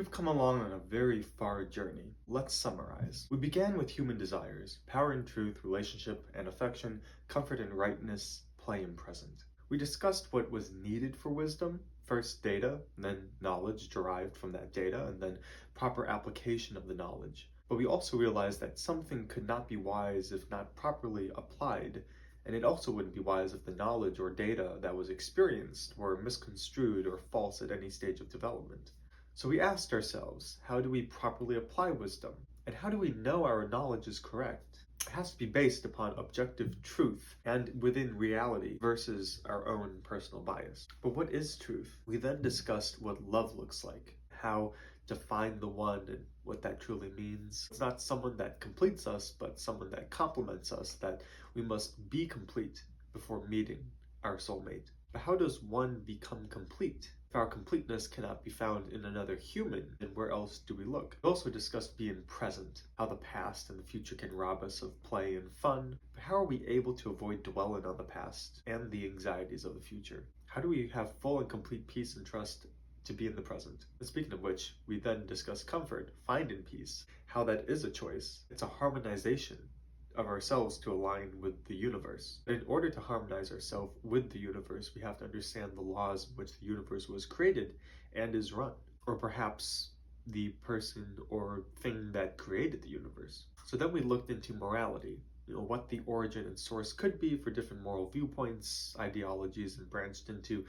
We've come along on a very far journey. Let's summarize. We began with human desires, power and truth, relationship and affection, comfort and rightness, play and present. We discussed what was needed for wisdom, first data, then knowledge derived from that data, and then proper application of the knowledge. But we also realized that something could not be wise if not properly applied, and it also wouldn't be wise if the knowledge or data that was experienced were misconstrued or false at any stage of development. So we asked ourselves, how do we properly apply wisdom? And how do we know our knowledge is correct? It has to be based upon objective truth and within reality versus our own personal bias. But what is truth? We then discussed what love looks like, how to find the one and what that truly means. It's not someone that completes us, but someone that complements us, that we must be complete before meeting our soulmate. But how does one become complete? If our completeness cannot be found in another human, then where else do we look? We also discussed being present, how the past and the future can rob us of play and fun, but how are we able to avoid dwelling on the past and the anxieties of the future? How do we have full and complete peace and trust to be in the present? And speaking of which, we then discuss comfort, finding peace, how that is a choice. It's a harmonization of ourselves to align with the universe. And in order to harmonize ourselves with the universe, we have to understand the laws in which the universe was created and is run, or perhaps the person or thing that created the universe. So then we looked into morality, what the origin and source could be for different moral viewpoints, ideologies, and branched into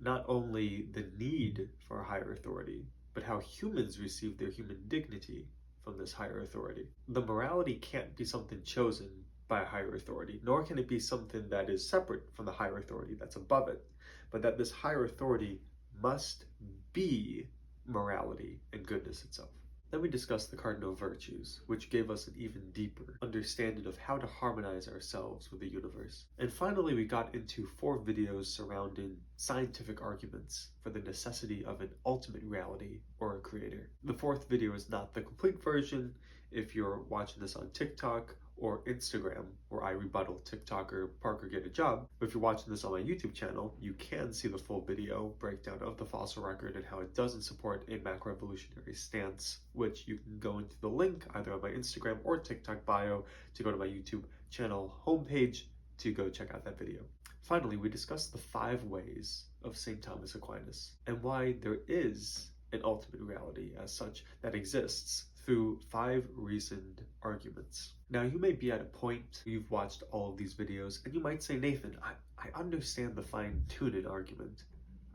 not only the need for a higher authority, but how humans receive their human dignity from this higher authority. The morality can't be something chosen by a higher authority, nor can it be something that is separate from the higher authority that's above it, but that this higher authority must be morality and goodness itself. Then we discussed the cardinal virtues, which gave us an even deeper understanding of how to harmonize ourselves with the universe. And finally, we got into 4 videos surrounding scientific arguments for the necessity of an ultimate reality or a creator. The 4th video is not the complete version. If you're watching this on TikTok or Instagram, where I rebuttal TikToker Parker Get a Job. But if you're watching this on my YouTube channel, you can see the full video breakdown of the fossil record and how it doesn't support a macroevolutionary stance, which you can go into the link either on my Instagram or TikTok bio to go to my YouTube channel homepage to go check out that video. Finally, we discussed the 5 ways of St. Thomas Aquinas and why there is an ultimate reality as such that exists through 5 reasoned arguments. Now, you may be at a point where you've watched all of these videos and you might say, Nathan, I understand the fine-tuning argument.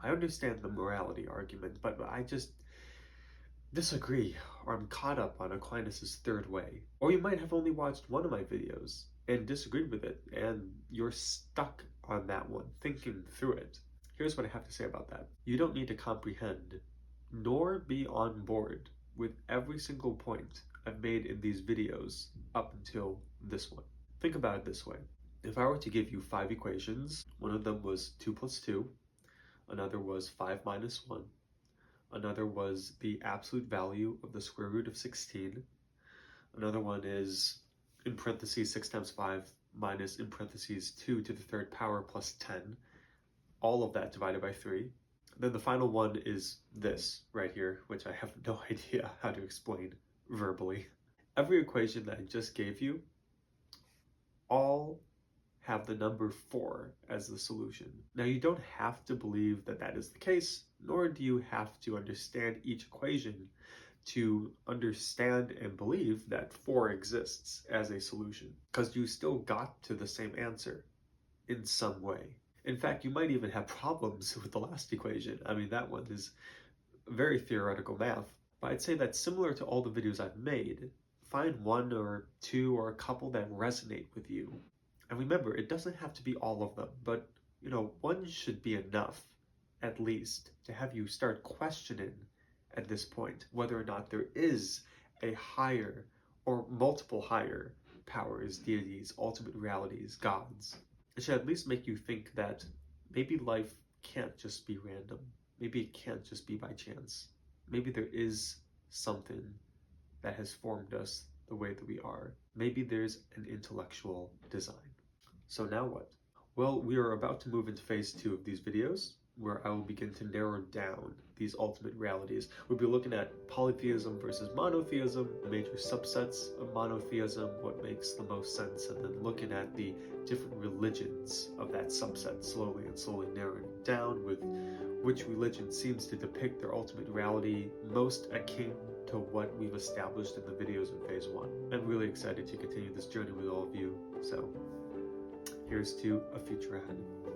I understand the morality argument, but I just disagree, or I'm caught up on Aquinas' 3rd way. Or you might have only watched one of my videos and disagreed with it, and you're stuck on that one, thinking through it. Here's what I have to say about that. You don't need to comprehend, nor be on board with every single point I've made in these videos up until this one. Think about it this way. If I were to give you 5 equations, one of them was 2 plus 2, another was 5 minus 1, another was the absolute value of the square root of 16, another one is in parentheses 6 times 5 minus in parentheses 2 to the 3rd power plus 10, all of that divided by 3. Then the final one is this right here, which I have no idea how to explain verbally. Every equation that I just gave you, all have the number 4 as the solution. Now, you don't have to believe that that is the case, nor do you have to understand each equation to understand and believe that 4 exists as a solution, because you still got to the same answer in some way. In fact, you might even have problems with the last equation. I mean, that one is very theoretical math. But I'd say that similar to all the videos I've made, find 1 or 2 or a couple that resonate with you. And remember, it doesn't have to be all of them, but 1 should be enough, at least, to have you start questioning at this point whether or not there is a higher or multiple higher powers, deities, ultimate realities, gods. It should at least make you think that maybe life can't just be random. Maybe it can't just be by chance. Maybe there is something that has formed us the way that we are. Maybe there's an intellectual design. So now what? Well, we are about to move into phase 2 of these videos, where I will begin to narrow down these ultimate realities. We'll be looking at polytheism versus monotheism, the major subsets of monotheism, what makes the most sense, and then looking at the different religions of that subset, slowly narrowing down with which religion seems to depict their ultimate reality most akin to what we've established in the videos in phase 1. I'm really excited to continue this journey with all of you, so here's to a future ahead.